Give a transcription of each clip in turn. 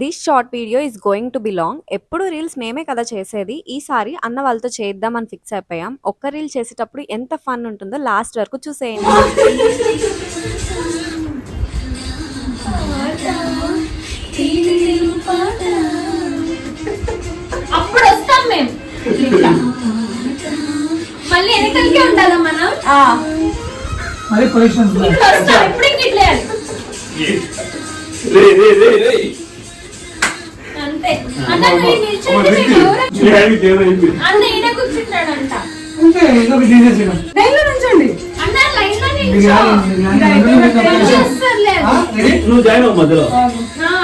This short video is going to be long. ఎప్పుడు reels మేమే కదా చేసేది. ఈసారి అన్న వాళ్ళతో చేద్దాం అని ఫిక్స్ అయిపోయాం. ఒక్క రీల్ చేసేటప్పుడు ఎంత ఫన్ ఉంటుందో లాస్ట్ వరకు చూసేయండి. అప్పుడు వస్తాం మేము మళ్ళీ వెనకలికే ఉండాలా మనం. మరి పొజిషన్స్ ఎప్పుడు ఇంకిట్లే అంతే. అన్న అన్న ఈయన కూర్చుంటాడంట. అంతే ఏదో ఒకటి తీసేసేయడం. లైన్లో నుంచోండి. అన్న లైన్ లో నువ్వు జాయిన్ అవ్వ మధ్యలో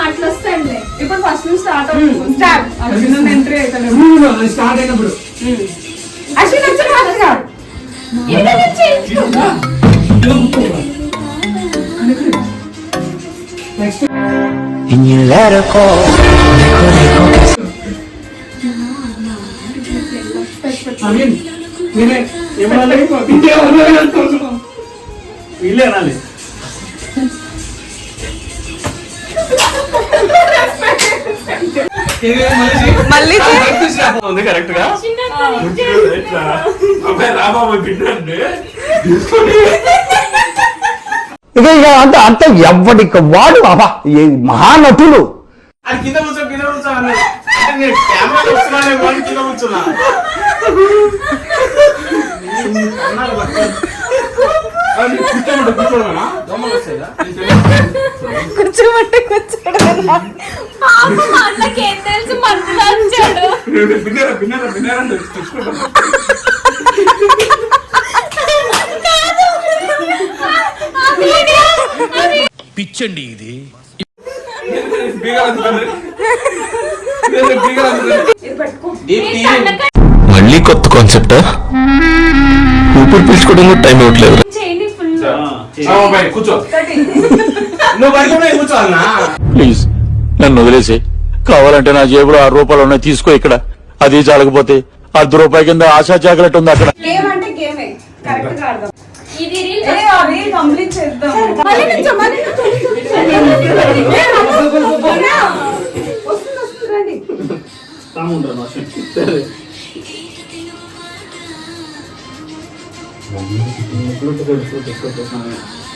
అట్లా వస్తాడులే. ఇప్పుడు ఫస్ట్ నుంచి స్టార్ట్ అవుతుంది. స్టార్ట్ అశ్విన్ ఎంట్రీ అవుతాడు. స్టార్ట్ అయినప్పుడు అశ్విన్ వచ్చాడు ఫాస్ట్గా. నెక్స్ట్ అమీన్ నేనే ఏమనాలి వీళ్ళే అనాలి. మళ్ళీ ఉంది కరెక్ట్ గా ఇక అంత అంత ఎవ్వడికి వాడు అబ్బా మహానటులు. అది కింద కూర్చో కింద కూర్చో అన్నాడు. కెమెరా వస్తున్నానే వాడి కింద కూర్చున్నా కూర్చోమంటే కూర్చోమన్నా దొమ్మలు వస్తాయిగా కూర్చోమంటే కూర్చోడు. అన్నకి ఏం తెలుసు మందులో వచ్చాడు. బిన్నెరా బిన్నెరా బిన్నెరా తెచ్చుకుంటాం. పిచ్చండి ఇది. మళ్ళీ కొత్త కాన్సెప్ట్. ఊపిరి పీల్చుకోవడానికి టైం ఇవ్వట్లేదు. చేయండి ఫుల్. కూర్చో నువ్వు బయట కూర్చో అన్నా. ప్లీజ్ నన్ను వదిలేసి. కావాలంటే నా జేబులో 6 రూపాయలు ఉన్నాయి, తీసుకో. ఇక్కడ అది చాలకపోతే ₹10 కింద ఆశా చాకలెట్ ఉంది అక్కడ. గేమ్ అంటే గేమే కరెక్ట్ గా అర్థం. ఇది రీల్ అవి కంప్లీట్ చేద్దాం. మళ్ళీ నుంచో మళ్ళీ వస్తుంది రండి.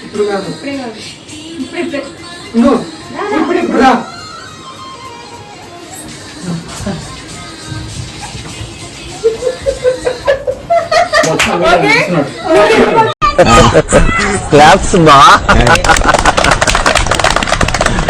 ఇప్పుడు కాదు ఇప్పుడు రా. క్లాప్స్ బా.